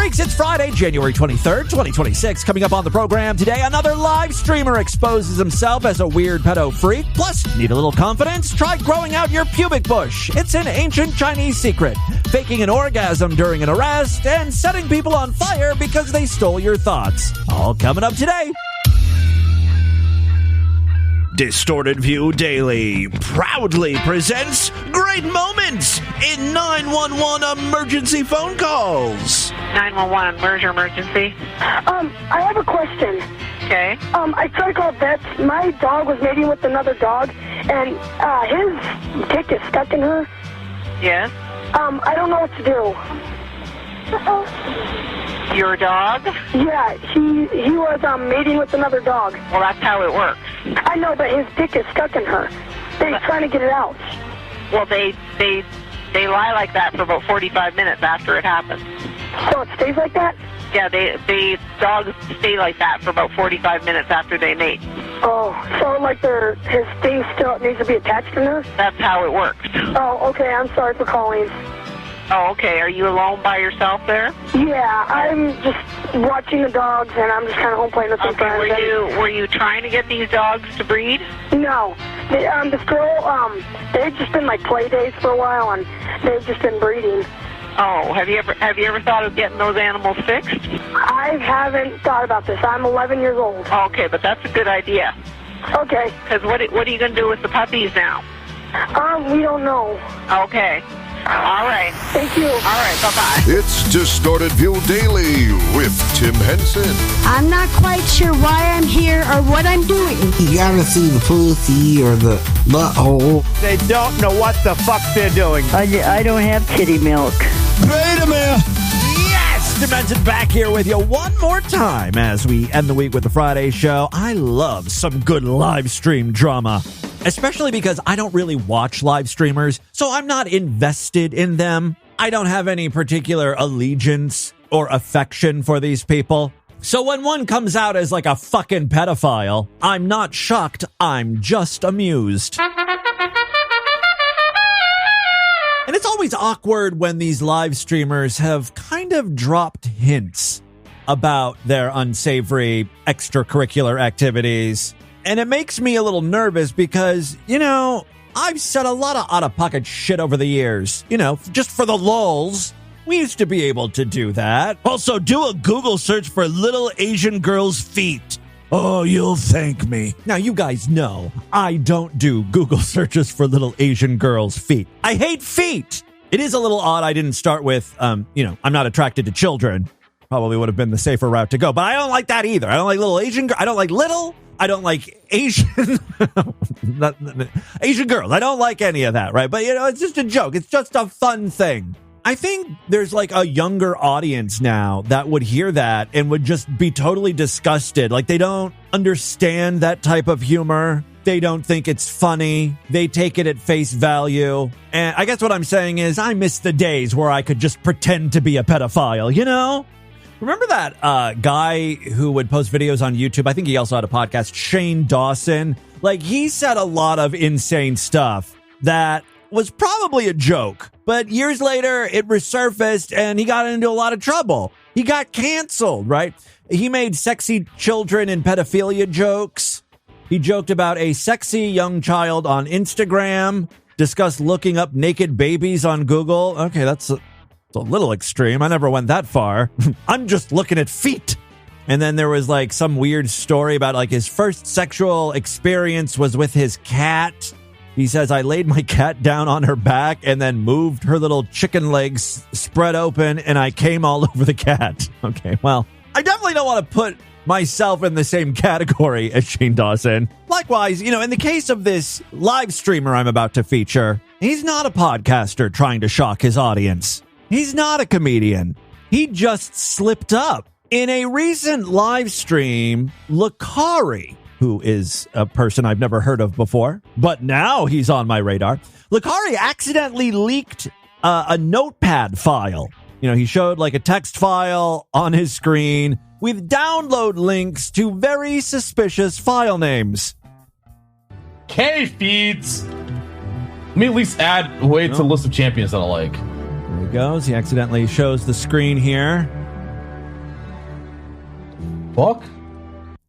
Freaks, it's Friday, January 23rd, 2026. Coming up on the program today, another live streamer exposes himself as a weird pedo freak. Plus, need a little confidence? Try growing out your pubic bush. It's an ancient Chinese secret. Faking an orgasm during an arrest and setting people on fire because they stole your thoughts. All coming up today. Distorted View Daily proudly presents great moments in 911 emergency phone calls. 911, where's your emergency? I have a question. Okay. I tried to call vets. My dog was mating with another dog, and his dick is stuck in her. Yes? I don't know what to do. Your dog? Yeah, he was mating with another dog. Well, that's how it works. I know, but his dick is stuck in her. They're trying to get it out. Well, they lie like that for about 45 minutes after it happens. So it stays like that? Yeah, dogs stay like that for about 45 minutes after they mate. Oh, so like his thing still needs to be attached to her? That's how it works. Oh, okay, I'm sorry for calling. Oh, okay. Are you alone by yourself there? Yeah, I'm just watching the dogs, and I'm just kind of home playing with some friends. Were you trying to get these dogs to breed? No. This girl, they've just been like play dates for a while, and they've just been breeding. Oh, have you ever thought of getting those animals fixed? I haven't thought about this. I'm 11 years old. Okay, but that's a good idea. Okay. Because what are you going to do with the puppies now? We don't know. Okay. All right. Thank you. All right, bye-bye. It's Distorted View Daily with Tim Henson. I'm not quite sure why I'm here or what I'm doing. You gotta see the pussy or the butthole. They don't know what the fuck they're doing. I don't have kitty milk. Wait a minute. Yes! Demented back here with you one more time as we end the week with the Friday show. I love some good live stream drama. Especially because I don't really watch live streamers, so I'm not invested in them. I don't have any particular allegiance or affection for these people. So when one comes out as like a fucking pedophile, I'm not shocked, I'm just amused. And it's always awkward when these live streamers have kind of dropped hints about their unsavory extracurricular activities. And it makes me a little nervous because, I've said a lot of out-of-pocket shit over the years. Just for the lulz. We used to be able to do that. Also, do a Google search for little Asian girls' feet. Oh, you'll thank me. Now, you guys know I don't do Google searches for little Asian girls' feet. I hate feet. It is a little odd I didn't start with, I'm not attracted to children. Probably would have been the safer route to go. But I don't like that either. I don't like little Asian girls. I don't like little. I don't like Asian Asian girls. I don't like any of that, right? But, it's just a joke. It's just a fun thing. I think there's like a younger audience now that would hear that and would just be totally disgusted. Like they don't understand that type of humor. They don't think it's funny. They take it at face value. And I guess what I'm saying is I miss the days where I could just pretend to be a pedophile, Remember that guy who would post videos on YouTube? I think he also had a podcast, Shane Dawson. Like, he said a lot of insane stuff that was probably a joke. But years later, it resurfaced and he got into a lot of trouble. He got canceled, right? He made sexy children and pedophilia jokes. He joked about a sexy young child on Instagram, discussed looking up naked babies on Google. Okay, that's it's a little extreme. I never went that far. I'm just looking at feet. And then there was like some weird story about like his first sexual experience was with his cat. He says, I laid my cat down on her back and then moved her little chicken legs spread open and I came all over the cat. Okay, well, I definitely don't want to put myself in the same category as Shane Dawson. Likewise, in the case of this live streamer I'm about to feature, he's not a podcaster trying to shock his audience. He's not a comedian. He just slipped up. In a recent live stream, Lolicon, who is a person I've never heard of before, but now he's on my radar. Lolicon accidentally leaked a notepad file. He showed like a text file on his screen with download links to very suspicious file names. K feeds. Let me at least add to the list of champions that I like. There he goes. He accidentally shows the screen here. fuck?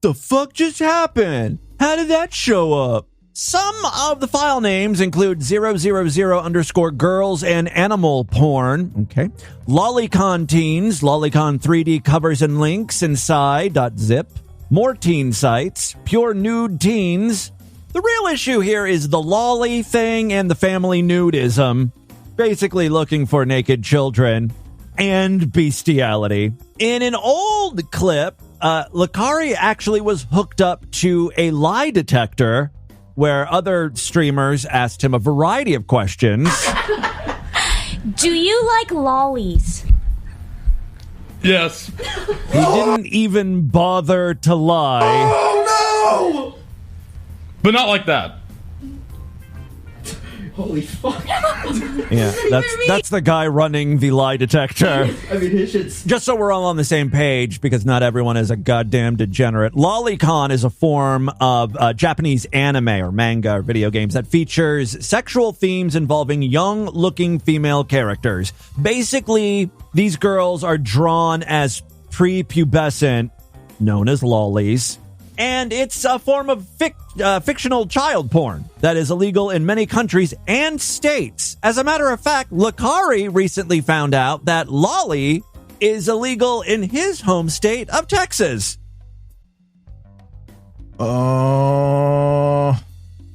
The fuck just happened? How did that show up? Some of the file names include 000_girls and animal porn. Okay. Lolicon teens, Lolicon 3D covers and links inside .zip. More teen sites, pure nude teens. The real issue here is the lolly thing and the family nudism. Basically looking for naked children and bestiality. In an old clip, Licari actually was hooked up to a lie detector where other streamers asked him a variety of questions. Do you like lollies? Yes. He didn't even bother to lie. Oh no! But not like that. Holy fuck. Yeah, that's the guy running the lie detector. I mean, his shit's... Just so we're all on the same page, because not everyone is a goddamn degenerate. Lolicon is a form of Japanese anime or manga or video games that features sexual themes involving young-looking female characters. Basically, these girls are drawn as prepubescent, known as lollies. And it's a form of fictional child porn that is illegal in many countries and states. As a matter of fact, Licari recently found out that lolly is illegal in his home state of Texas.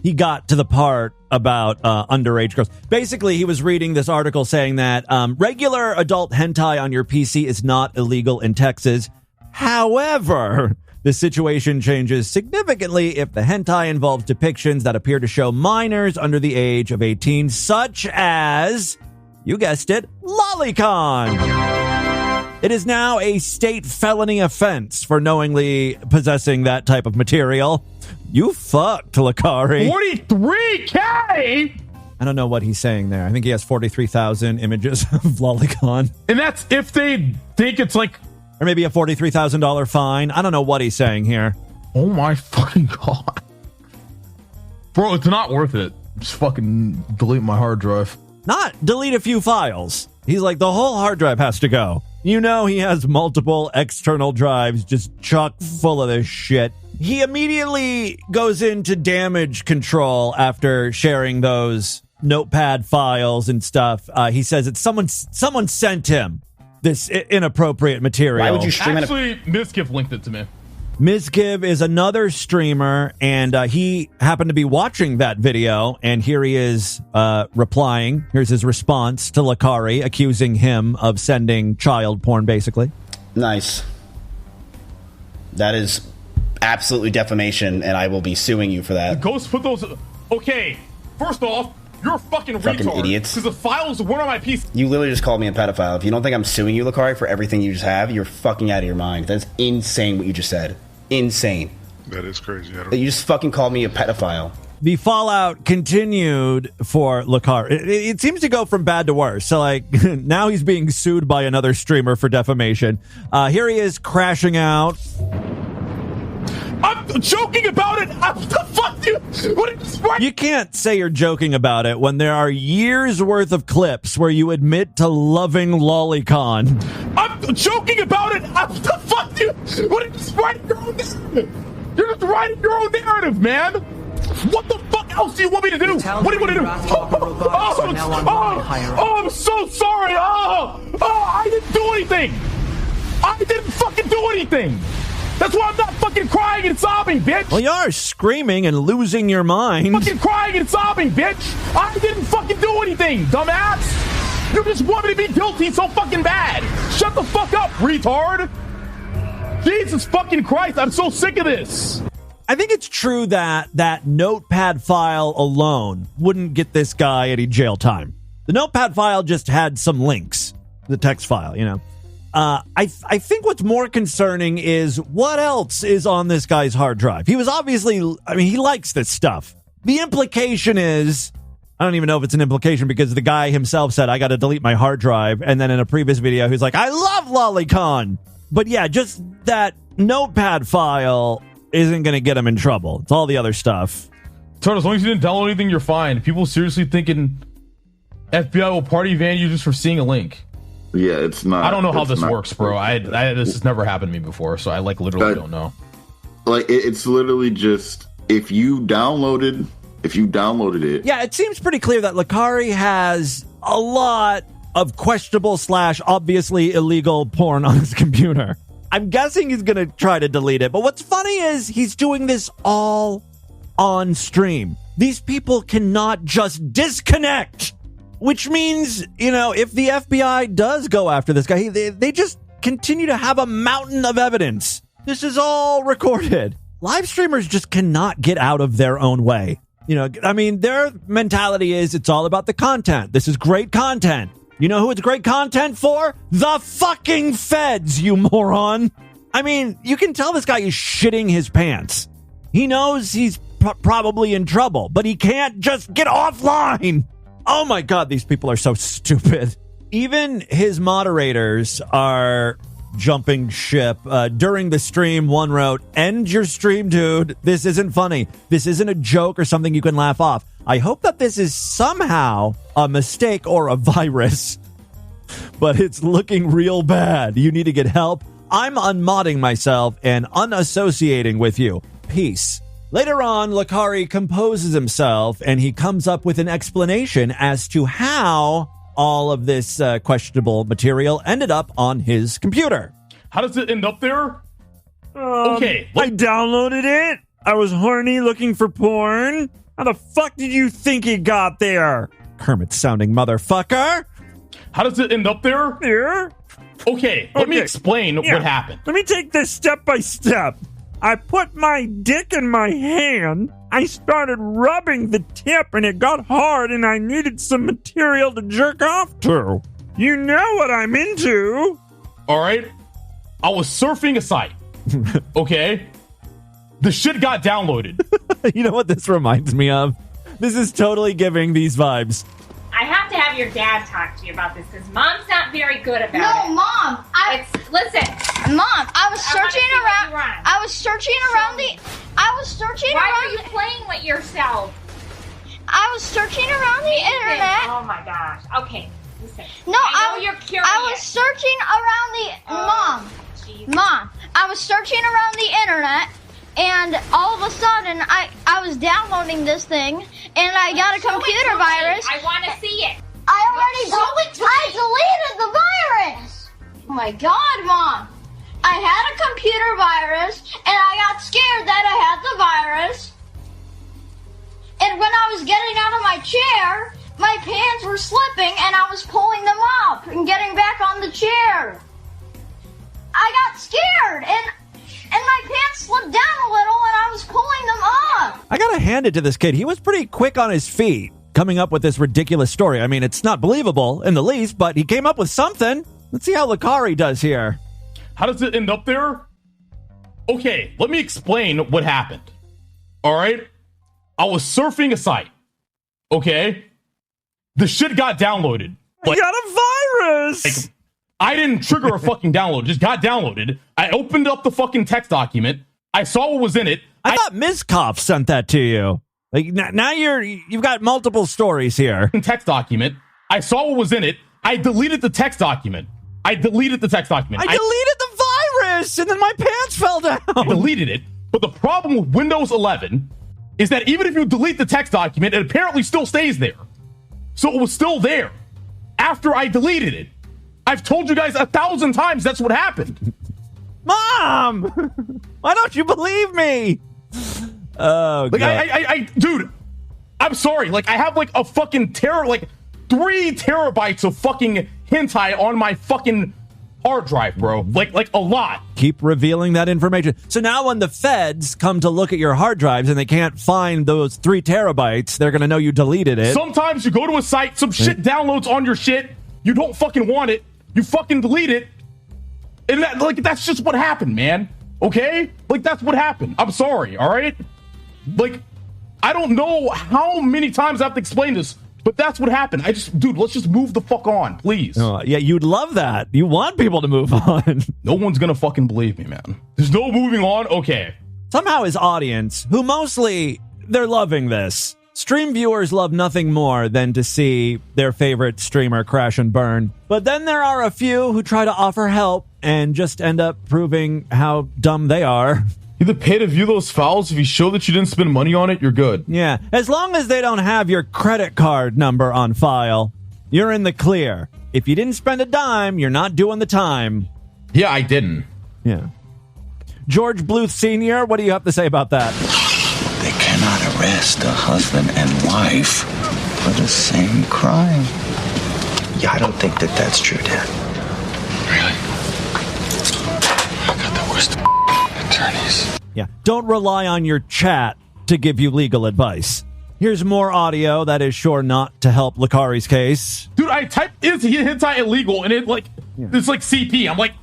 He got to the part about underage girls. Basically, he was reading this article saying that regular adult hentai on your PC is not illegal in Texas. However, the situation changes significantly if the hentai involves depictions that appear to show minors under the age of 18, such as, you guessed it, Lolicon. It is now a state felony offense for knowingly possessing that type of material. You fucked, Licari. 43K? I don't know what he's saying there. I think he has 43,000 images of Lolicon. And that's if they think it's like... Or maybe a $43,000 fine. I don't know what he's saying here. Oh my fucking god. Bro, it's not worth it. Just fucking delete my hard drive. Not delete a few files. He's like, the whole hard drive has to go. You know he has multiple external drives just chock full of this shit. He immediately goes into damage control after sharing those notepad files and stuff. He says that someone sent him this inappropriate material. Why would you stream Actually, Mizkiv linked it to me. Mizkiv is another streamer, and he happened to be watching that video, and here he is replying. Here's his response to Licari, accusing him of sending child porn, basically. Nice. That is absolutely defamation, and I will be suing you for that. Ghost put those... Okay, first off, you're a fucking retard. Idiots. Because the files weren't on my PC. You literally just called me a pedophile. If you don't think I'm suing you, Licari, for everything you just have, you're fucking out of your mind. That's insane what you just said. Insane. That is crazy. You just fucking called me a pedophile. The fallout continued for Licari. It seems to go from bad to worse. So, like, now he's being sued by another streamer for defamation. Here he is crashing out. I'm joking about it. What the fuck, dude? You can't say you're joking about it when there are years worth of clips where you admit to loving Lolicon. I'm joking about it. What the fuck, dude? What are you just writing your own narrative? You're just writing your own narrative, man. What the fuck else do you want me to do? What do you want to do? Oh, I'm so sorry. I didn't do anything. I didn't fucking do anything. That's why I'm not fucking crying and sobbing, bitch. Well, you are screaming and losing your mind. Fucking crying and sobbing, bitch. I didn't fucking do anything, dumbass. You just want me to be guilty so fucking bad. Shut the fuck up, retard. Jesus fucking Christ, I'm so sick of this. I think it's true that that notepad file alone wouldn't get this guy any jail time. The notepad file just had some links. The text file, you know. I think what's more concerning is what else is on this guy's hard drive. He was obviously, I mean, he likes this stuff. The implication is, I don't even know if it's an implication because the guy himself said, I got to delete my hard drive. And then in a previous video, he's like, I love Lolicon. But yeah, just that notepad file isn't going to get him in trouble. It's all the other stuff. Turtle, as long as you didn't download anything, you're fine. People seriously thinking FBI will party van you just for seeing a link. Yeah, it's not. I don't know how this not- works, bro. This has never happened to me before, so I literally don't know. Like it's literally just if you downloaded it. Yeah, it seems pretty clear that Lakari has a lot of questionable / obviously illegal porn on his computer. I'm guessing he's going to try to delete it. But what's funny is he's doing this all on stream. These people cannot just disconnect, which means, if the FBI does go after this guy, they just continue to have a mountain of evidence. This is all recorded. Live streamers just cannot get out of their own way. Their mentality is it's all about the content. This is great content. You know who it's great content for? The fucking feds, you moron. You can tell this guy is shitting his pants. He knows he's probably in trouble, but he can't just get offline. Oh my God, these people are so stupid. Even his moderators are jumping ship. During the stream, one wrote, "End your stream, dude. This isn't funny. This isn't a joke or something you can laugh off. I hope that this is somehow a mistake or a virus, but it's looking real bad. You need to get help. I'm unmodding myself and unassociating with you. Peace." Later on, Lakari composes himself and he comes up with an explanation as to how all of this questionable material ended up on his computer. How does it end up there? Okay. I downloaded it. I was horny looking for porn. How the fuck did you think it got there? Kermit-sounding motherfucker. How does it end up there? Here? Okay, let me explain what happened. Let me take this step by step. I put my dick in my hand. I started rubbing the tip and it got hard and I needed some material to jerk off to. You know what I'm into. All right. I was surfing a site. Okay. The shit got downloaded. You know what this reminds me of? This is totally giving these vibes. I have to have your dad talk to you about this because Mom's not very good about it. No, Mom. Listen. Mom, I was searching around. I was searching around the. Why are you playing with yourself? I was searching around the internet. Oh my gosh. Okay. Listen. No, I know you're curious. I was searching around the. Mom, I was searching around the internet. And all of a sudden, I was downloading this thing, and I got a computer virus. I want to see it. I deleted the virus. Oh my God, Mom. I had a computer virus, and I got scared that I had the virus. And when I was getting out of my chair, my pants were slipping, and I was pulling them up and getting back on the chair. I got scared, and my pants slipped down a little, and I was pulling them up. I gotta hand it to this kid. He was pretty quick on his feet coming up with this ridiculous story. It's not believable in the least, but he came up with something. Let's see how Lakari does here. How does it end up there? Okay, let me explain what happened. All right? I was surfing a site. Okay? The shit got downloaded. You got a virus! I didn't trigger a fucking download. It just got downloaded. I opened up the fucking text document. I saw what was in it. I thought Ms. Koff sent that to you. Now you've got multiple stories here. Text document. I saw what was in it. I deleted the text document. I deleted the virus, and then my pants fell down. I deleted it. But the problem with Windows 11 is that even if you delete the text document, it apparently still stays there. So it was still there after I deleted it. I've told you guys 1,000 times that's what happened. Mom! Why don't you believe me? Oh, God. Dude, I'm sorry. I have a fucking 3 terabytes of fucking hentai on my fucking hard drive, bro. A lot. Keep revealing that information. So now when the feds come to look at your hard drives and they can't find those 3 terabytes, they're going to know you deleted it. Sometimes you go to a site, some shit downloads on your shit, you don't fucking want it, you fucking delete it, and that's just what happened, man. Okay? That's what happened. I'm sorry, all right? I don't know how many times I have to explain this, but that's what happened. Dude, let's just move the fuck on, please. Yeah, you'd love that. You want people to move on. No one's gonna fucking believe me, man. There's no moving on? Okay. Somehow his audience, who mostly, they're loving this. Stream viewers love nothing more than to see their favorite streamer crash and burn. But then there are a few who try to offer help and just end up proving how dumb they are. You either pay to view those files. If you show that you didn't spend money on it, you're good. Yeah, as long as they don't have your credit card number on file, you're in the clear. If you didn't spend a dime, you're not doing the time. Yeah, I didn't. Yeah. George Bluth Sr., what do you have to say about that? They cannot arrest a husband and wife for the same crime. Yeah, I don't think that that's true, Dad. Really? I got the worst attorneys. Yeah, don't rely on your chat to give you legal advice. Here's more audio that is sure not to help Lakari's case. Dude, I typed is hentai illegal and it's like CP. I'm like,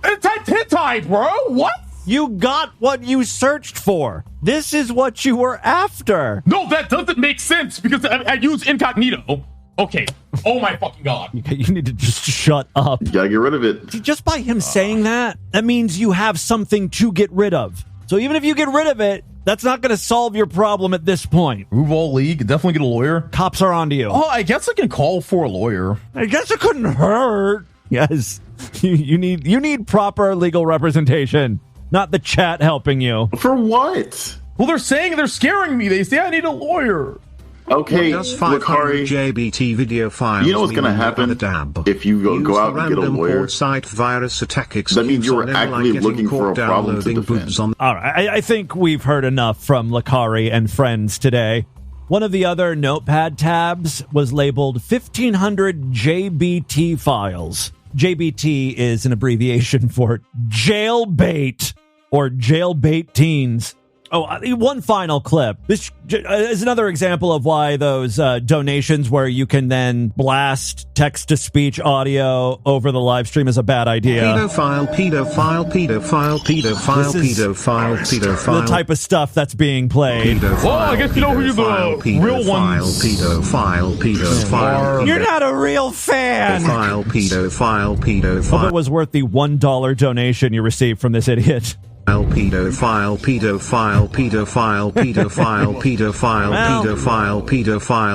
I typed hentai, bro. What? You got what you searched for. This is what you were after. No, that doesn't make sense because I use incognito. Okay. Oh my fucking God. You need to just shut up. You gotta get rid of it. Just by him saying that means you have something to get rid of. So even if you get rid of it, that's not going to solve your problem at this point. Move all league. Definitely get a lawyer. Cops are onto you. Oh, I guess I can call for a lawyer. I guess it couldn't hurt. Yes. You need proper legal representation, not the chat helping you. For what? Well, they're saying they're scaring me. They say I need a lawyer. Okay, does 500 JBT video files you know what's going to happen if you go out and get a lawyer? Site virus attack that means you were actively looking for a problem to defend. All right, I think we've heard enough from Lakari and friends today. One of the other notepad tabs was labeled 1500 JBT files. JBT is an abbreviation for jailbait or jailbait teens. Oh, one final clip. This is another example of why those donations where you can then blast text-to-speech audio over the live stream is a bad idea. Pedophile. The type of stuff that's being played. Well, I guess you know who the real ones. You're not a real fan. Pedophile. Hope it was worth the $1 donation you received from this idiot. Pedophile.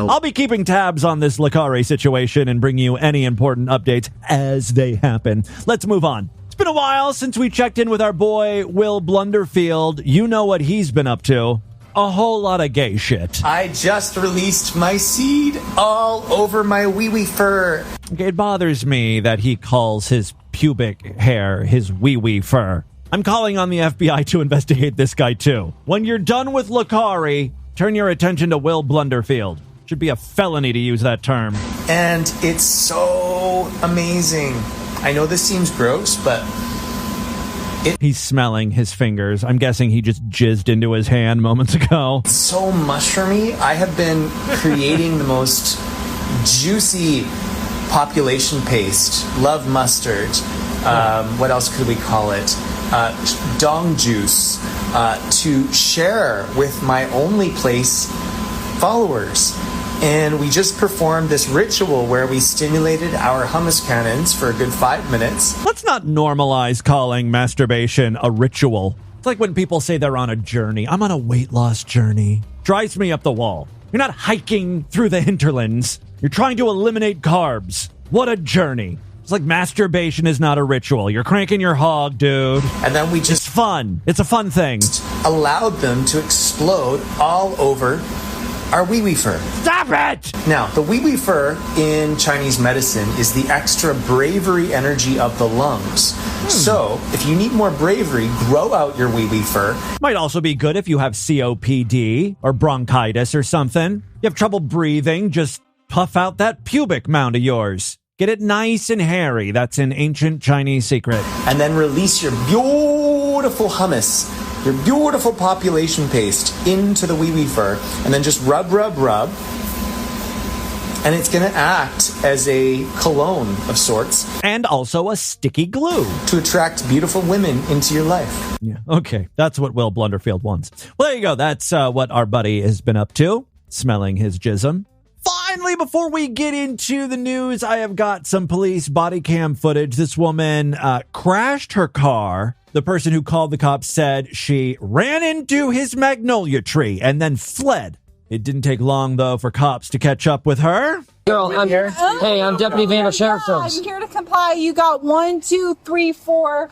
I'll be keeping tabs on this Lakari situation and bring you any important updates as they happen. Let's move on. It's been a while since we checked in with our boy, Will Blunderfield. You know what he's been up to. A whole lot of gay shit. I just released my seed all over my wee-wee fur. Okay, it bothers me that he calls his pubic hair his wee-wee fur. I'm calling on the FBI to investigate this guy, too. When you're done with Lakari, turn your attention to Will Blunderfield. Should be a felony to use that term. And it's so amazing. I know this seems gross, but... He's smelling his fingers. I'm guessing he just jizzed into his hand moments ago. It's so mushroomy. I have been creating the most juicy population paste. Love mustard. What else could we call it? Dong juice to share with my only place followers. And we just performed this ritual where we stimulated our hummus cannons for a good 5 minutes. Let's not normalize calling masturbation a ritual. It's like when people say they're on a journey. I'm on a weight loss journey. Drives me up the wall. You're not hiking through the hinterlands. You're trying to eliminate carbs. What a journey. It's like masturbation is not a ritual. You're cranking your hog, dude. And then we just... It's fun. It's a fun thing. Allowed them to explode all over our wee-wee fur. Stop it! Now, the wee-wee fur in Chinese medicine is the extra bravery energy of the lungs. So, if you need more bravery, grow out your wee-wee fur. Might also be good if you have COPD or bronchitis or something. You have trouble breathing, just puff out that pubic mound of yours. Get it nice and hairy. That's an ancient Chinese secret. And then release your beautiful hummus, your beautiful population paste into the wee-wee fur. And then just rub. And it's going to act as a cologne of sorts. And also a sticky glue. To attract beautiful women into your life. Yeah, okay. That's what Will Blunderfield wants. Well, there you go. That's what our buddy has been up to. Smelling his jism. Finally, before we get into the news, I have got some police body cam footage. This woman crashed her car. The person who called the cops said she ran into his magnolia tree and then fled. It didn't take long, though, for cops to catch up with her. Girl, I'm here. Hey, I'm Deputy Vander Sheriff's Office. I'm here to comply. You got 1, 2, 3, 4,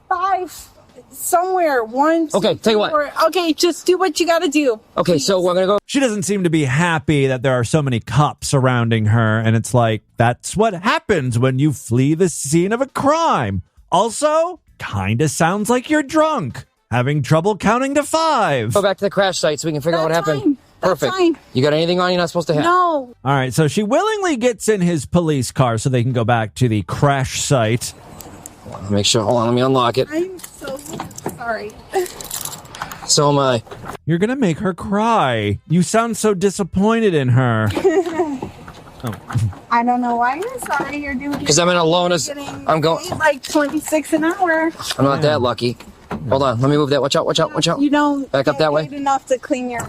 5 somewhere. 1, 2, okay, tell you what. 4. Okay, just do what you got to do. Okay, so we're gonna go. She doesn't seem to be happy that there are so many cops surrounding her, and it's like, that's what happens when you flee the scene of a crime. Also, kinda sounds like you're drunk, having trouble counting to 5. Go back to the crash site so we can figure out what happened. Fine. Perfect. Fine. You got anything on you're not supposed to have? No. All right, so she willingly gets in his police car so they can go back to the crash site. Make sure. Hold on, let me unlock it. I'm so sorry. So am I. You're gonna make her cry. You sound so disappointed in her. I don't know why you're sorry. You're doing Because I'm in a loaners. I'm going. paid like 26 an hour. I'm not that lucky. Hold on, let me move that. Watch out, watch out, watch out. You don't back up that way. paid enough to clean your.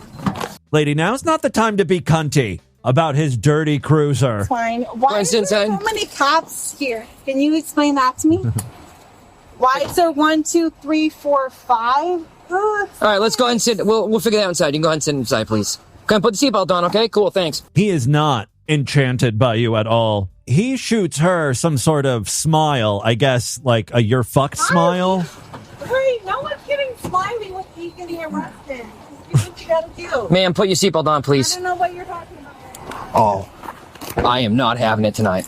Lady, now's not the time to be cunty about his dirty cruiser. Fine. Why is there so many cops here? Can you explain that to me? Why is there 1, 2, 3, 4, 5? All right, let's go ahead and sit. We'll figure that out inside. You can go ahead and sit inside, please. Go ahead and put the seatbelt on, okay? Cool, thanks. He is not enchanted by you at all. He shoots her some sort of smile, I guess, like a you're fucked smile. Hey, no one's getting smiley with you getting arrested. Do what you gotta do. Ma'am, put your seatbelt on, I please. don't know what you're talking about. Oh, I am not having it tonight.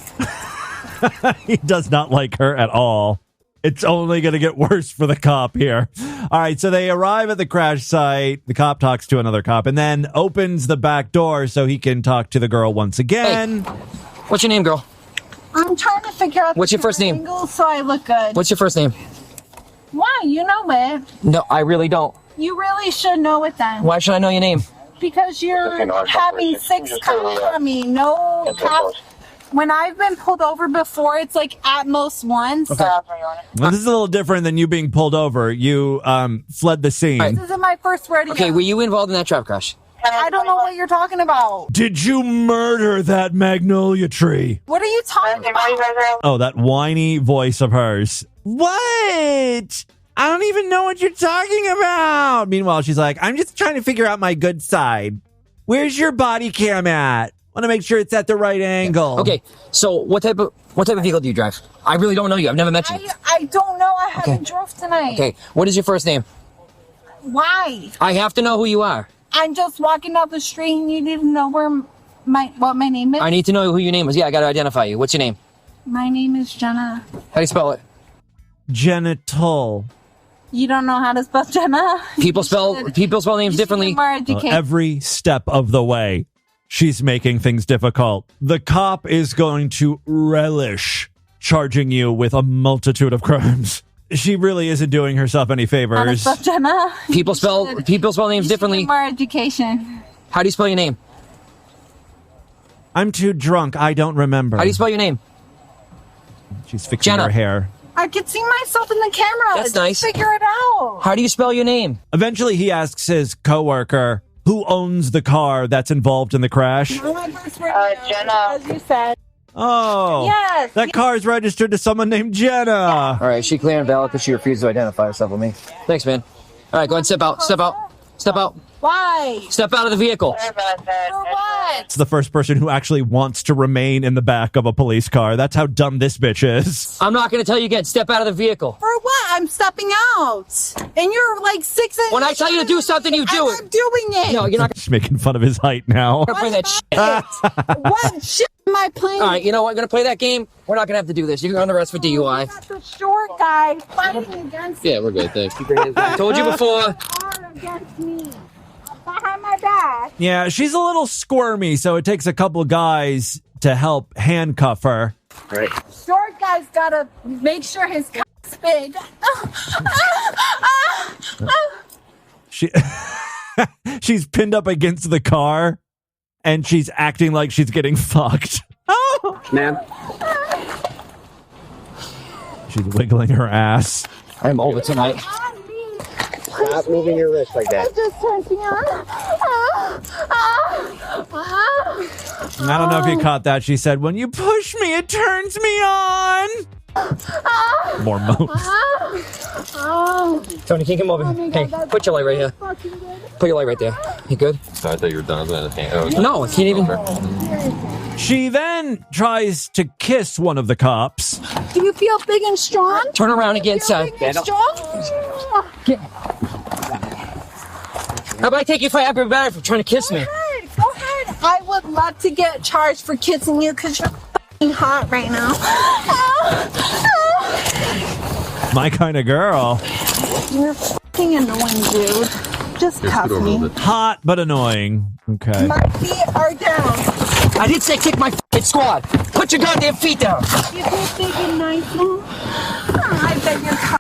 He does not like her at all. It's only going to get worse for the cop here. All right, so they arrive at the crash site. The cop talks to another cop and then opens the back door so he can talk to the girl once again. Hey, what's your name, girl? I'm trying to figure out. What's your first name? Angle so I look good. What's your first name? Why? You know it. No, I really don't. You really should know it then. Why should I know your name? Because you're having 6 cops on me. No cops. When I've been pulled over before, it's like at most 1. Okay. Well, this is a little different than you being pulled over. You fled the scene. This isn't my first rodeo. Okay, were you involved in that traffic crash? I don't know what you're talking about. Did you murder that magnolia tree? What are you talking about? Oh, that whiny voice of hers. What? I don't even know what you're talking about. Meanwhile, she's like, I'm just trying to figure out my good side. Where's your body cam at? Want to make sure it's at the right angle. Okay, so what type of vehicle do you drive? I really don't know you. I've never met you. I don't know. I haven't drove tonight. Okay, what is your first name? Why? I have to know who you are. I'm just walking down the street and you need to know what my name is. I need to know who your name is. Yeah, I got to identify you. What's your name? My name is Jenna. How do you spell it? Genital. You don't know how to spell Jenna? People spell names differently. More educated. Every step of the way, she's making things difficult. The cop is going to relish charging you with a multitude of crimes. She really isn't doing herself any favors. How to spell Jenna? People spell names differently. More education. How do you spell your name? I'm too drunk. I don't remember. How do you spell your name? She's fixing Jenna. her hair. I can see myself in the camera. That's Just nice. Figure it out. How do you spell your name? Eventually, he asks his coworker who owns the car that's involved in the crash. Jenna. As you said. Oh. Yes. That car is registered to someone named Jenna. All right, she clear and valid because she refused to identify herself with me. Thanks, man. All right, go ahead and step out. Step out. Step out. Why? Step out of the vehicle. For what? It's the first person who actually wants to remain in the back of a police car. That's how dumb this bitch is. I'm not going to tell you again. Step out of the vehicle. For what? I'm stepping out. And you're like 6 inches. When I tell you to do something, you do it. I'm doing it. No, you're not. She's making fun of his height now. Play that shit. What shit am I playing? All right, you know what? I'm going to play that game. We're not going to have to do this. You're on the arrest for DUI. Got the short guy fighting against Yeah, we're good. Thanks. I told you before. against me. Behind my back. Yeah, she's a little squirmy, so it takes a couple guys to help handcuff her. Right. Short guy's gotta make sure his cock's big. She's pinned up against the car, and she's acting like she's getting fucked. Oh, ma'am. She's wiggling her ass. I'm over tonight. Stop moving your wrist like that. It just turns me on. I don't know if you caught that. She said, when you push me, it turns me on. More moans. Tony, can you come over? Oh hey, put your light right here. Put your light right there. You good? So I thought you were done. No, I can't even. She then tries to kiss one of the cops. Do you feel big and strong? Turn around and get inside. Big and strong? How about I take you for aggravated for trying to kiss me? Go ahead. I would love to get charged for kissing you because you're f***ing hot right now. My kind of girl. You're f***ing annoying, dude. Just cuff me. Hot but annoying. Okay. My feet are down. I didn't say kick my f***ing squad. Put your goddamn feet down. You feel big and nice now? I bet you're cuffed.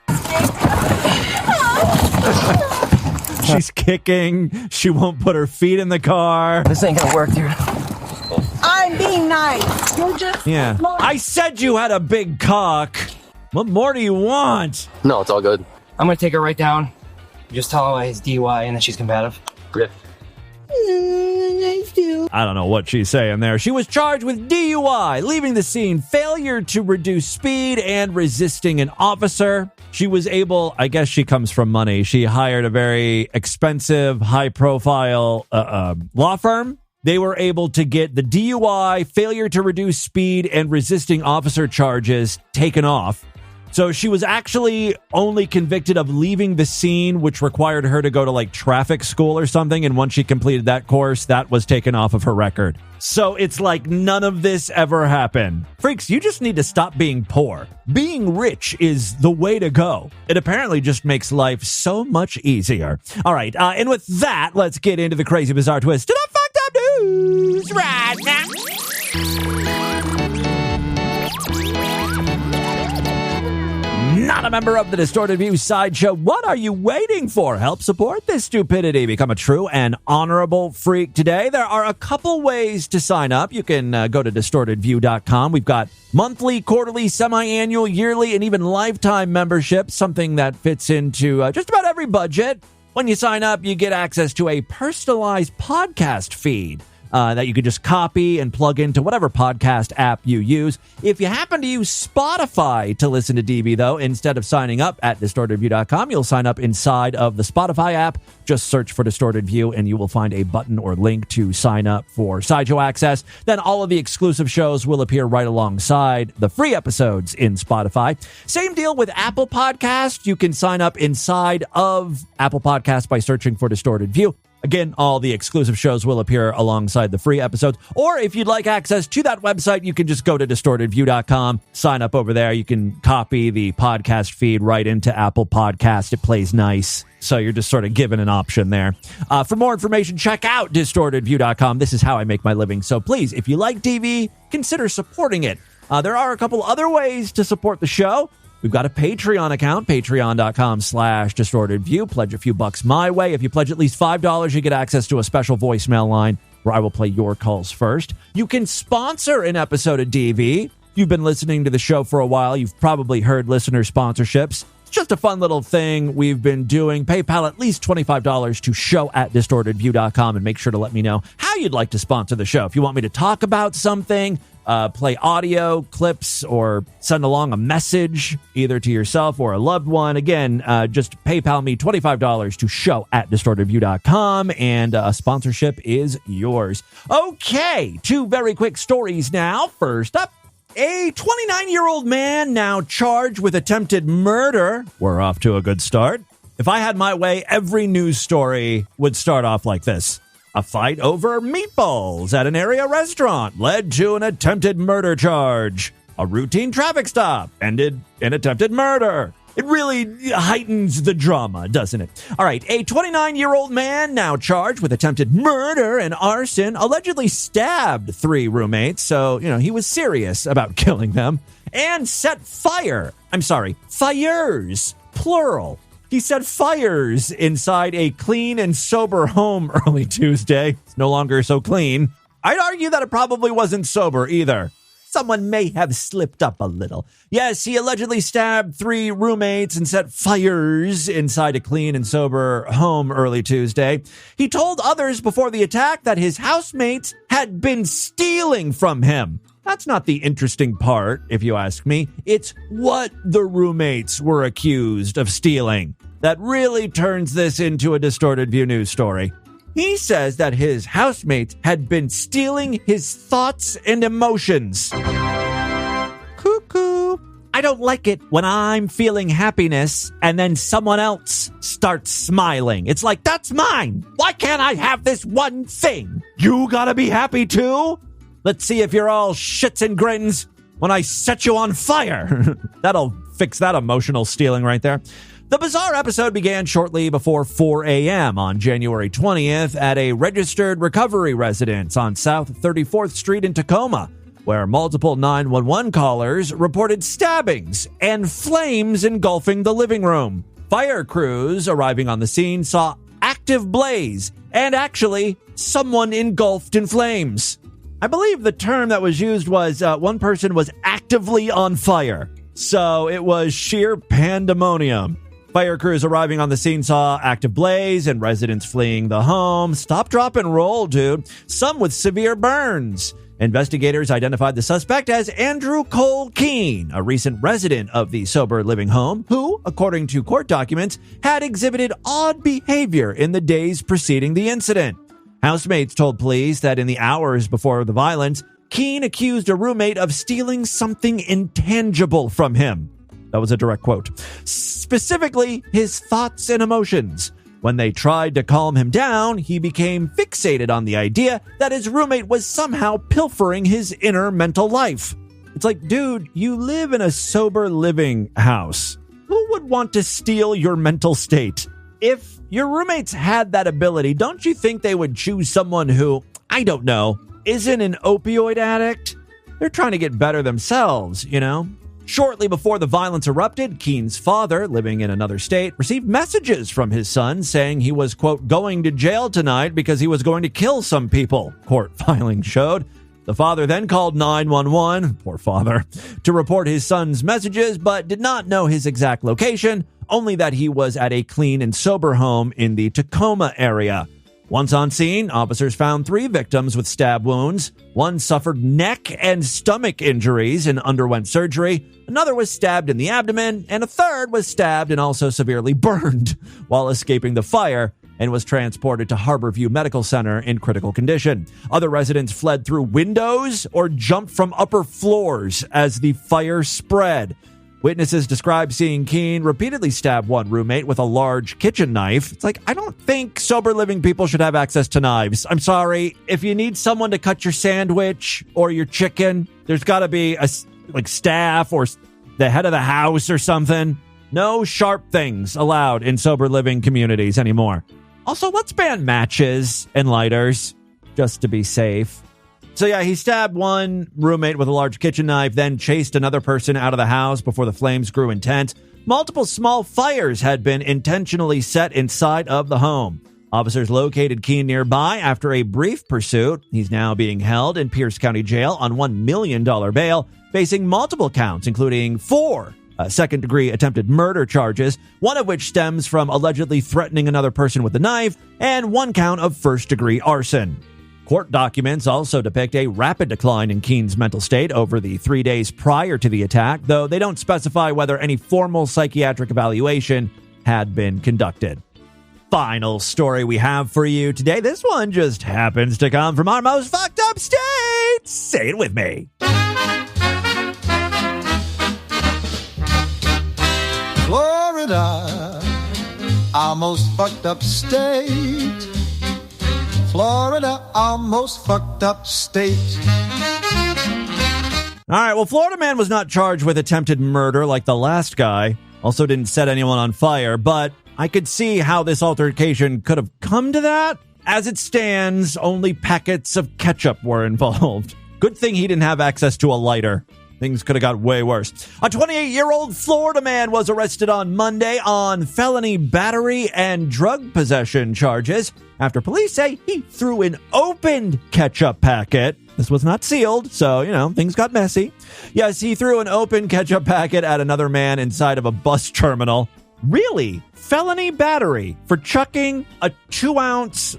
She's kicking. She won't put her feet in the car. This ain't gonna work, dude. I'm being nice. You're just... Yeah. I said you had a big cock. What more do you want? No, it's all good. I'm gonna take her right down. Just tell her it's DUI and that she's combative. Yeah. Nice, dude. I don't know what she's saying there. She was charged with DUI, leaving the scene, failure to reduce speed, and resisting an officer. She was able, I guess she comes from money. She hired a very expensive, high-profile law firm. They were able to get the DUI, failure to reduce speed, and resisting officer charges taken off. So she was actually only convicted of leaving the scene, which required her to go to like traffic school or something. And once she completed that course, that was taken off of her record. So it's like none of this ever happened. Freaks, you just need to stop being poor. Being rich is the way to go. It apparently just makes life so much easier. All right. And with that, let's get into the crazy, bizarre twist to the fucked up news right now. Not a member of the Distorted View Sideshow. What are you waiting for? Help support this stupidity. Become a true and honorable freak today. There are a couple ways to sign up. You can go to distortedview.com. We've got monthly, quarterly, semi-annual, yearly, and even lifetime memberships, something that fits into just about every budget. When you sign up, you get access to a personalized podcast feed that you could just copy and plug into whatever podcast app you use. If you happen to use Spotify to listen to DB, though, instead of signing up at distortedview.com, you'll sign up inside of the Spotify app. Just search for Distorted View, and you will find a button or link to sign up for Sideshow access. Then all of the exclusive shows will appear right alongside the free episodes in Spotify. Same deal with Apple Podcasts. You can sign up inside of Apple Podcasts by searching for Distorted View. Again, all the exclusive shows will appear alongside the free episodes. Or if you'd like access to that website, you can just go to distortedview.com, sign up over there. You can copy the podcast feed right into Apple Podcast. It plays nice. So you're just sort of given an option there. For more information, check out distortedview.com. This is how I make my living. So please, if you like TV, consider supporting it. There are a couple other ways to support the show. We've got a Patreon account, patreon.com/distortedview. Pledge a few bucks my way. If you pledge at least $5, you get access to a special voicemail line where I will play your calls first. You can sponsor an episode of DV. If you've been listening to the show for a while, you've probably heard listener sponsorships. It's just a fun little thing we've been doing. PayPal at least $25 to show@distortedview.com, and make sure to let me know how you'd like to sponsor the show. If you want me to talk about something, play audio clips, or send along a message either to yourself or a loved one, again, just PayPal me $25 to show@distortedview.com, and a sponsorship is yours. Okay, two very quick stories now. First up, a 29-year-old man now charged with attempted murder. We're off to a good start. If I had my way, every news story would start off like this. A fight over meatballs at an area restaurant led to an attempted murder charge. A routine traffic stop ended in attempted murder. It really heightens the drama, doesn't it? All right, a 29-year-old man now charged with attempted murder and arson allegedly stabbed 3 roommates, so, he was serious about killing them, and set fires, plural. He set fires inside a clean and sober home early Tuesday. It's no longer so clean. I'd argue that it probably wasn't sober either. Someone may have slipped up a little. Yes, he allegedly stabbed 3 roommates and set fires inside a clean and sober home early Tuesday. He told others before the attack that his housemates had been stealing from him. That's not the interesting part, if you ask me. It's what the roommates were accused of stealing that really turns this into a Distorted View news story. He says that his housemates had been stealing his thoughts and emotions. Cuckoo. I don't like it when I'm feeling happiness and then someone else starts smiling. It's like, that's mine. Why can't I have this one thing? You gotta be happy too? Let's see if you're all shits and grins when I set you on fire. That'll fix that emotional stealing right there. The bizarre episode began shortly before 4 a.m. on January 20th at a registered recovery residence on South 34th Street in Tacoma, where multiple 911 callers reported stabbings and flames engulfing the living room. Fire crews arriving on the scene saw active blaze and actually someone engulfed in flames. I believe the term that was used was one person was actively on fire. So it was sheer pandemonium. Fire crews arriving on the scene saw active blaze and residents fleeing the home. Stop, drop, and roll, dude. Some with severe burns. Investigators identified the suspect as Andrew Cole Keene, a recent resident of the sober living home, who, according to court documents, had exhibited odd behavior in the days preceding the incident. Housemates told police that in the hours before the violence, Keene accused a roommate of stealing something intangible from him. That was a direct quote. Specifically, his thoughts and emotions. When they tried to calm him down, he became fixated on the idea that his roommate was somehow pilfering his inner mental life. It's like, dude, you live in a sober living house. Who would want to steal your mental state? If your roommates had that ability, don't you think they would choose someone who, I don't know, isn't an opioid addict? They're trying to get better themselves, you know? Shortly before the violence erupted, Keene's father, living in another state, received messages from his son saying he was, quote, going to jail tonight because he was going to kill some people, court filing showed. The father then called 911, poor father, to report his son's messages, but did not know his exact location, only that he was at a clean and sober home in the Tacoma area. Once on scene, officers found 3 victims with stab wounds. One suffered neck and stomach injuries and underwent surgery. Another was stabbed in the abdomen, and a third was stabbed and also severely burned while escaping the fire and was transported to Harborview Medical Center in critical condition. Other residents fled through windows or jumped from upper floors as the fire spread. Witnesses described seeing Keene repeatedly stab one roommate with a large kitchen knife. It's like, I don't think sober living people should have access to knives. I'm sorry. If you need someone to cut your sandwich or your chicken, there's got to be a staff or the head of the house or something. No sharp things allowed in sober living communities anymore. Also, let's ban matches and lighters just to be safe. So yeah, he stabbed one roommate with a large kitchen knife, then chased another person out of the house before the flames grew intense. Multiple small fires had been intentionally set inside of the home. Officers located Keene nearby after a brief pursuit. He's now being held in Pierce County Jail on $1 million bail, facing multiple counts, including 4 second-degree attempted murder charges, one of which stems from allegedly threatening another person with a knife, and 1 count of first-degree arson. Court documents also depict a rapid decline in Keene's mental state over the 3 days prior to the attack, though they don't specify whether any formal psychiatric evaluation had been conducted. Final story we have for you today. This one just happens to come from our most fucked up state. Say it with me. Florida, our most fucked up state. Florida, our most fucked up state. All right, well, Florida man was not charged with attempted murder like the last guy. Also didn't set anyone on fire, but I could see how this altercation could have come to that. As it stands, only packets of ketchup were involved. Good thing he didn't have access to a lighter. Things could have got way worse. A 28-year-old Florida man was arrested on Monday on felony battery and drug possession charges after police say he threw an opened ketchup packet. This was not sealed, so, things got messy. Yes, he threw an open ketchup packet at another man inside of a bus terminal. Really? Felony battery for chucking a 2-ounce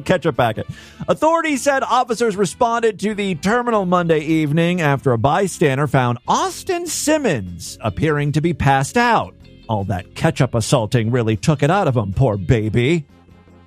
ketchup packet. Authorities said officers responded to the terminal Monday evening after a bystander found Austin Simmons appearing to be passed out. All that ketchup assaulting really took it out of him, poor baby.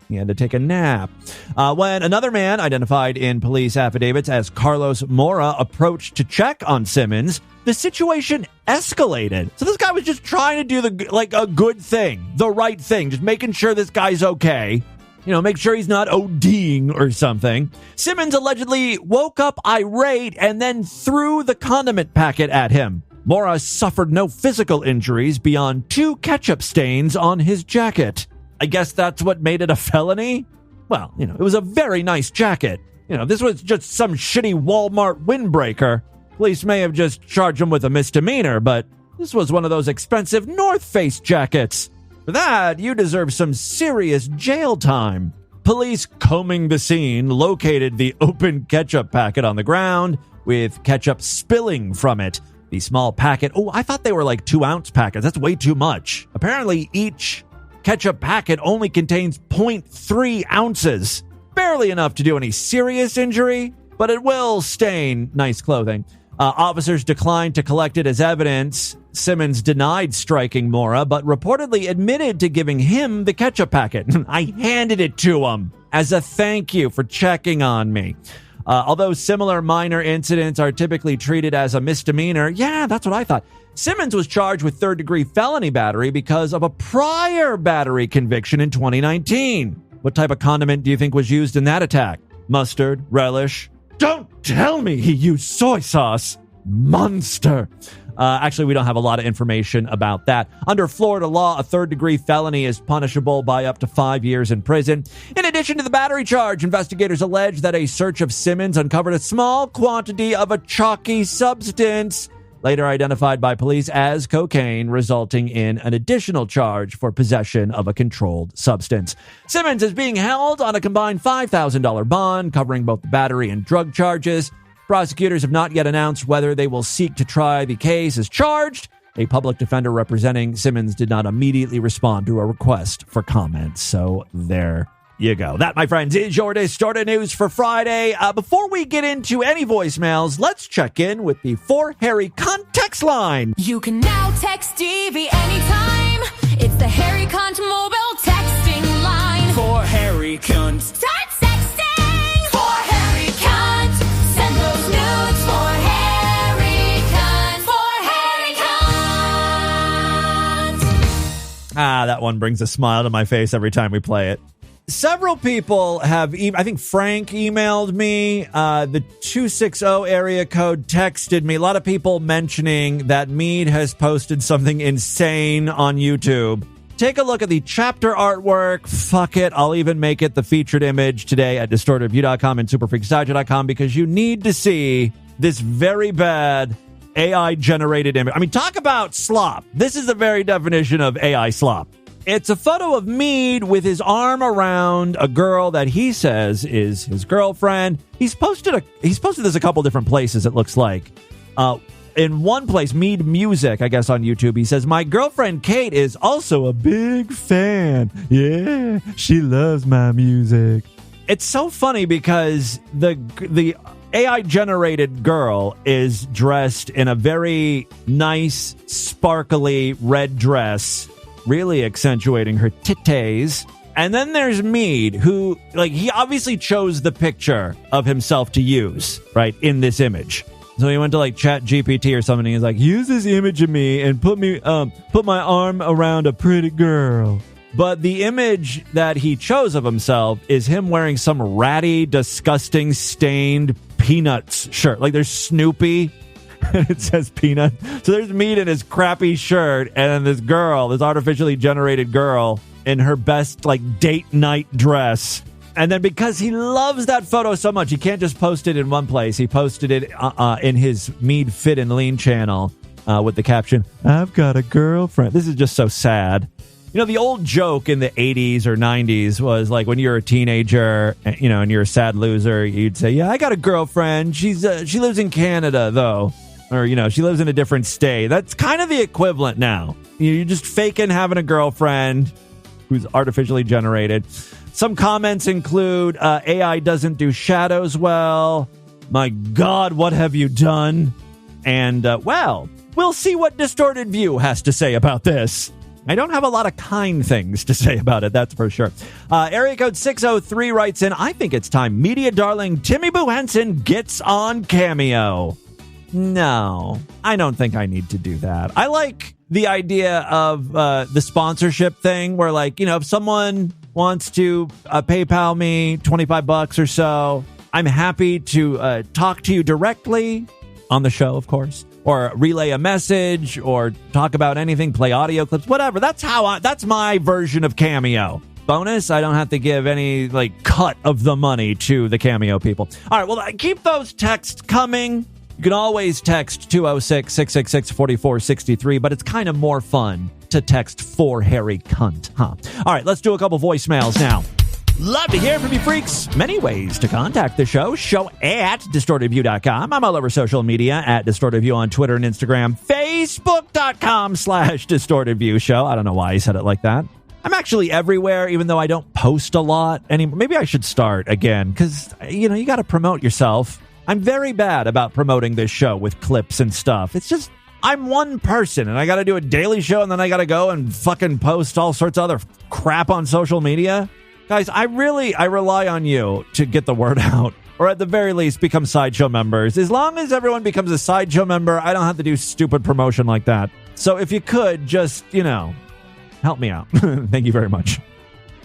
He had to take a nap. When another man, identified in police affidavits as Carlos Mora, approached to check on Simmons, the situation escalated. So this guy was just trying to do a good thing, the right thing, just making sure this guy's okay. Make sure he's not ODing or something. Simmons allegedly woke up irate and then threw the condiment packet at him. Mora suffered no physical injuries beyond 2 ketchup stains on his jacket. I guess that's what made it a felony? Well, it was a very nice jacket. This was just some shitty Walmart windbreaker. Police may have just charged him with a misdemeanor, but this was one of those expensive North Face jackets. For that, you deserve some serious jail time. Police combing the scene located the open ketchup packet on the ground with ketchup spilling from it. The small packet, I thought they were like 2-ounce packets. That's way too much. Apparently, each ketchup packet only contains 0.3 ounces. Barely enough to do any serious injury, but it will stain nice clothing. Officers declined to collect it as evidence. Simmons denied striking Mora, but reportedly admitted to giving him the ketchup packet. I handed it to him as a thank you for checking on me. Although similar minor incidents are typically treated as a misdemeanor, yeah, that's what I thought. Simmons was charged with third-degree felony battery because of a prior battery conviction in 2019. What type of condiment do you think was used in that attack? Mustard? Relish? Don't tell me he used soy sauce. Monster. Actually, we don't have a lot of information about that. Under Florida law, a third-degree felony is punishable by up to 5 years in prison. In addition to the battery charge, investigators allege that a search of Simmons uncovered a small quantity of a chalky substance, later identified by police as cocaine, resulting in an additional charge for possession of a controlled substance. Simmons is being held on a combined $5,000 bond, covering both the battery and drug charges. Prosecutors have not yet announced whether they will seek to try the case as charged. A public defender representing Simmons did not immediately respond to a request for comment. So there you go. That, my friends, is your Distorted News for Friday. Before we get into any voicemails, let's check in with the For Harry Cunt text line. You can now text Stevie anytime. It's the Harry Cunt mobile texting line. For Harry Cunt. Start sexting. For Harry Cunt. Send those nudes for Harry Cunt. For Harry Cunt. That one brings a smile to my face every time we play it. Several people have, I think Frank emailed me, the 260 area code texted me. A lot of people mentioning that Mead has posted something insane on YouTube. Take a look at the chapter artwork. Fuck it. I'll even make it the featured image today at distortedview.com and superfreaksdodger.com because you need to see this very bad AI-generated image. I mean, talk about slop. This is the very definition of AI slop. It's a photo of Mead with his arm around a girl that he says is his girlfriend. He's posted this a couple different places, it looks like. In one place, Mead Music, I guess on YouTube, he says, "My girlfriend Kate is also a big fan. Yeah, she loves my music." It's so funny because the AI-generated girl is dressed in a very nice, sparkly red dress, really accentuating her titties. And then there's Mead, who, he obviously chose the picture of himself to use, right, in this image. So he went to, Chat GPT or something, and he's like, use this image of me and put my arm around a pretty girl. But the image that he chose of himself is him wearing some ratty, disgusting, stained Peanuts shirt. There's Snoopy, and it says Peanut. So there's Mead in his crappy shirt, and then this girl, this artificially generated girl, in her best, date night dress. And then because he loves that photo so much, he can't just post it in one place. He posted it in his Mead Fit and Lean channel with the caption, "I've got a girlfriend." This is just so sad. The old joke in the 80s or 90s was when you're a teenager, and you're a sad loser, you'd say, "Yeah, I got a girlfriend. She lives in Canada, though." Or, she lives in a different state. That's kind of the equivalent now. You're just faking having a girlfriend who's artificially generated. Some comments include, AI doesn't do shadows well. My God, what have you done? And, we'll see what Distorted View has to say about this. I don't have a lot of kind things to say about it, that's for sure. Area code 603 writes in, I think it's time media darling Timmy Boo Henson gets on Cameo. No, I don't think I need to do that. I like the idea of the sponsorship thing where, like, you know, if someone wants to PayPal me $25 or so, I'm happy to talk to you directly on the show, of course, or relay a message or talk about anything, play audio clips, whatever. That's my version of Cameo. Bonus, I don't have to give any, like, cut of the money to the Cameo people. All right, well, keep those texts coming. You can always text 206-666-4463, but it's kind of more fun to text for Harry Cunt, huh? All right, let's do a couple voicemails now. Love to hear from you freaks. Many ways to contact the show. Show at DistortedView.com. I'm all over social media at DistortedView on Twitter and Instagram. Facebook.com/DistortedView Show. I don't know why I said it like that. I'm actually everywhere, even though I don't post a lot anymore. Maybe I should start again because, you know, you got to promote yourself. I'm very bad about promoting this show with clips and stuff. It's just, I'm one person and I got to do a daily show and then I got to go and fucking post all sorts of other crap on social media. Guys, I rely on you to get the word out, or at the very least become Sideshow members. As long as everyone becomes a Sideshow member, I don't have to do stupid promotion like that. So if you could just, you know, help me out. Thank you very much.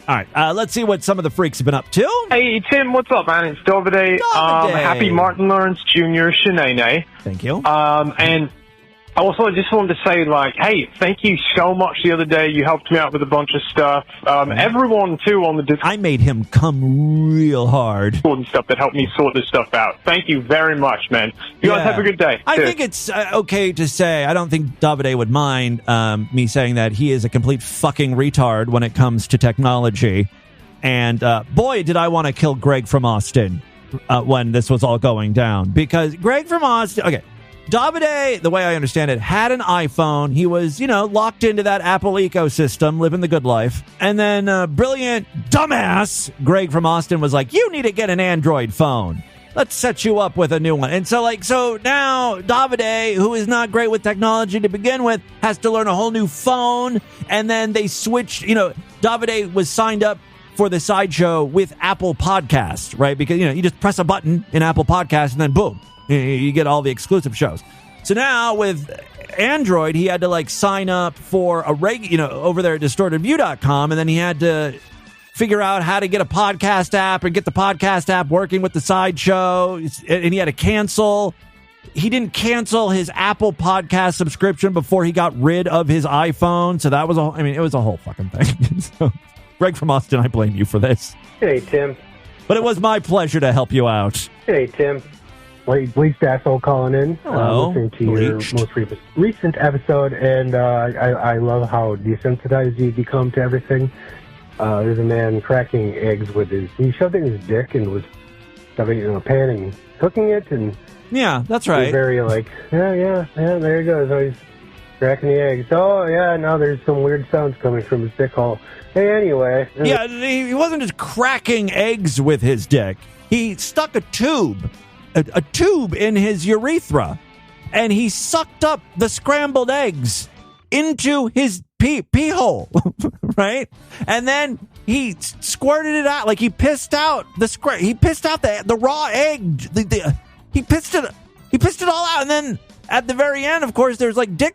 All right, let's see what some of the freaks have been up to. Hey, Tim, what's up, man? It's Davide. Happy Martin Lawrence Jr. Shenane. Thank you. And also, I just wanted to say, like, hey, thank you so much the other day. You helped me out with a bunch of stuff. Everyone, too, on the Discord. I made him come real hard. And stuff that helped me sort this stuff out. Thank you very much, man. You guys have a good day. I think it's okay to say, I don't think Davide would mind me saying that he is a complete fucking retard when it comes to technology. And boy, did I want to kill Greg from Austin when this was all going down. Because Greg from Austin, okay, Davide, the way I understand it, had an iPhone. He was, you know, locked into that Apple ecosystem, living the good life. And then brilliant dumbass Greg from Austin was like, you need to get an Android phone. Let's set you up with a new one. And so now Davide, who is not great with technology to begin with, has to learn a whole new phone. And then they switched, you know, Davide was signed up for the Sideshow with Apple Podcasts, right? Because, you know, you just press a button in Apple Podcasts and then boom. You get all the exclusive shows. So now with Android, he had to like sign up for a over there at DistortedView.com, and then he had to figure out how to get a podcast app and get the podcast app working with the Sideshow. And he had to cancel. He didn't cancel his Apple Podcast subscription before he got rid of his iPhone. So that was it was a whole fucking thing. So, Greg from Austin, I blame you for this. Hey, Tim. But it was my pleasure to help you out. Hey, Tim. Bleached asshole calling in. Hello. Listening to your most recent episode, and I love how desensitized you become to everything. There's a man cracking eggs with he shoved it in his dick and was stuffing it in a pan and cooking it, and yeah, that's right. He's very like, yeah, there he goes. So he's cracking the eggs. Oh yeah, now there's some weird sounds coming from his dick hole. Hey, anyway. Yeah, he wasn't just cracking eggs with his dick. He stuck a tube in his urethra, and he sucked up the scrambled eggs into his pee hole, right? And then he squirted it out, like he pissed out the raw egg. He pissed it all out, and then at the very end, of course, there's like dick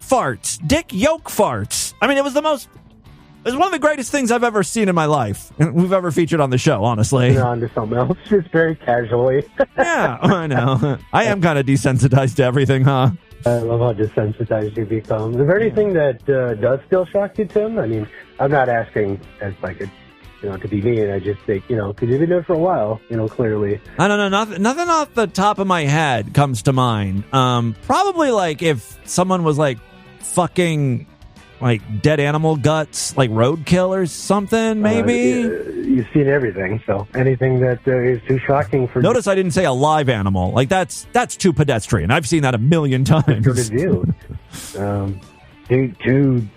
yolk farts. I mean, it was one of the greatest things I've ever seen in my life. We've ever featured on the show, honestly. On to something else, just very casually. Yeah, I know. I am kind of desensitized to everything, huh? I love how desensitized you become. Is there anything that does still shock you, Tim? I mean, I'm not asking as like to be mean. I just think, because you've been doing it for a while, clearly. I don't know. Nothing off the top of my head comes to mind. Probably like if someone was like fucking like dead animal guts, like roadkill or something, maybe. You've seen everything, so anything that is too shocking for. Notice I didn't say a live animal. Like that's too pedestrian. I've seen that a million times. Distorted View.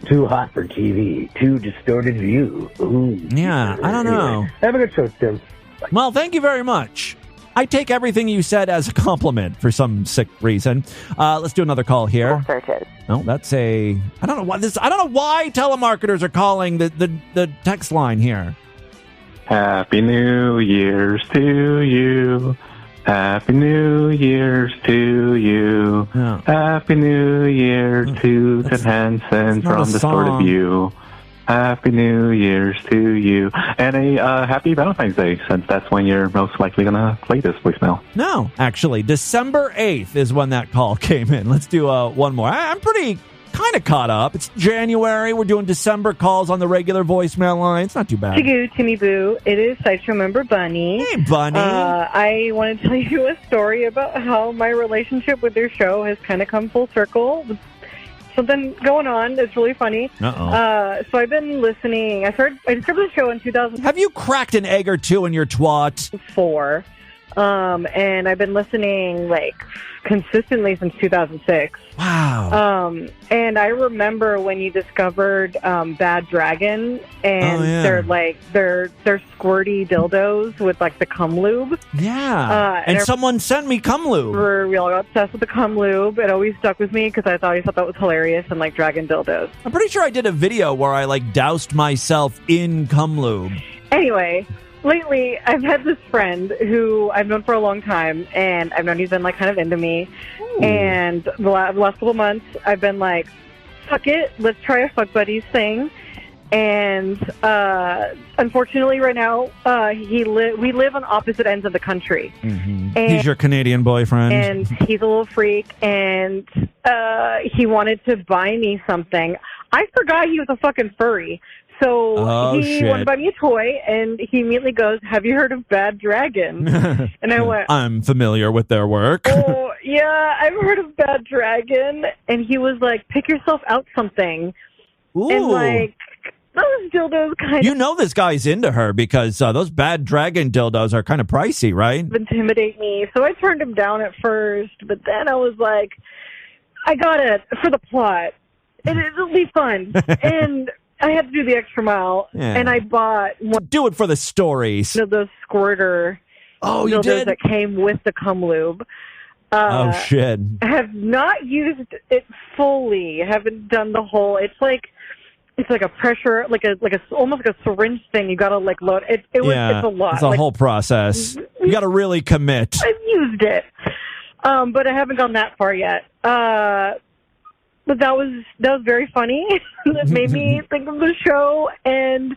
Too hot for TV. Too Distorted View. Ooh. Yeah, I don't know. Have a good show, Tim. Bye. Well, thank you very much. I take everything you said as a compliment for some sick reason. Let's do another call here. Searches. No, that's I don't know why telemarketers are calling the text line here. Happy New Year's to you. Happy New Year's to you. Yeah. Happy New Year to Ted Hansen from the Sort of You. Happy New Year's to you. And a happy Valentine's Day, since that's when you're most likely going to play this voicemail. No, actually, December 8th is when that call came in. Let's do one more. I'm pretty kind of caught up. It's January. We're doing December calls on the regular voicemail line. It's not too bad. Chigoo, Timmy Boo. It is Sideshow member Bunny. Hey, Bunny. I want to tell you a story about how my relationship with your show has kind of come full circle. Something going on. It's really funny. So I've been listening. I discovered the show in 2000. Have you cracked an egg or two in your twat? 4. And I've been listening consistently since 2006. Wow. And I remember when you discovered Bad Dragon, and they're squirty dildos with the cum lube. Yeah. And someone sent me cum lube. We're real obsessed with the cum lube. It always stuck with me because I always thought that was hilarious, and dragon dildos. I'm pretty sure I did a video where I doused myself in cum lube. Anyway, lately, I've had this friend who I've known for a long time, and I've known he's been kind of into me. Ooh. And the last couple of months, I've been fuck it, let's try a fuck buddies thing. And unfortunately, right now, we live on opposite ends of the country. Mm-hmm. And he's your Canadian boyfriend, and he's a little freak. And he wanted to buy me something. I forgot he was a fucking furry. So he wanted to buy me a toy, and he immediately goes, "Have you heard of Bad Dragon?" And I went, "I'm familiar with their work." "Oh, yeah, I've heard of Bad Dragon." And he was like, "Pick yourself out something." Ooh. And those dildos kind of... You know this guy's into her because those Bad Dragon dildos are kind of pricey, right? Intimidate me. So I turned him down at first, but then I was like, I got it for the plot. It'll be fun. And I had to do the extra mile, and I bought one. Do it for the stories. Those squirter you did? That came with the cum lube. Shit. I have not used it fully. I haven't done the whole. It's like a pressure, almost like a syringe thing. You got to load. It's a lot. It's a whole process. You got to really commit. I've used it, but I haven't gone that far yet. But that was very funny. That made me think of the show, and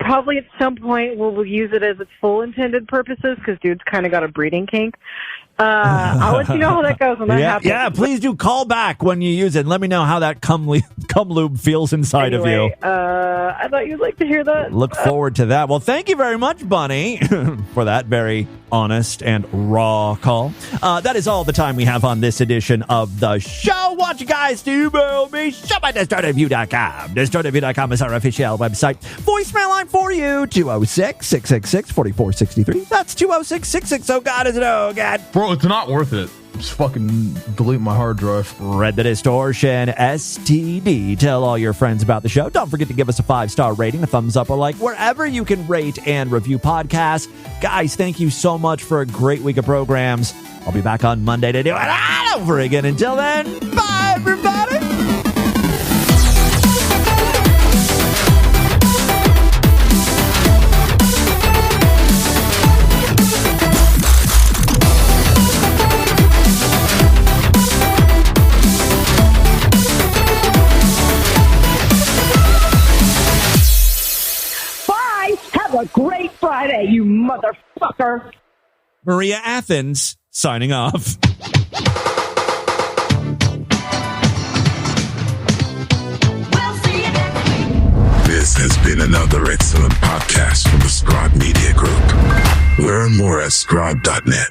probably at some point we'll use it as its full intended purposes because dude's kind of got a breeding kink. I'll let you know how that goes when that happens. Yeah, please do call back when you use it and let me know how that cum lube feels inside of you. I thought you'd like to hear that. Look forward to that. Well, thank you very much, Bunny, for that very honest and raw call. That is all the time we have on this edition of the show. What you guys do, me? Shop at DestroyedView.com. DestroyedView.com is our official website. Voicemail line for you, 206-666-4463. That's 206-66. Oh, God, is it? Oh, God. Bro, it's not worth it. Just fucking delete my hard drive. Read the Distortion STD. Tell all your friends about the show. Don't forget to give us a 5-star rating, a thumbs up, or like wherever you can rate and review podcasts. Guys, thank you so much for a great week of programs. I'll be back on Monday to do it all over again. Until then, bye, everybody. Have a great Friday, you motherfucker. Maria Athens signing off. This has been another excellent podcast from the Scribe Media Group. Learn more at scribe.net.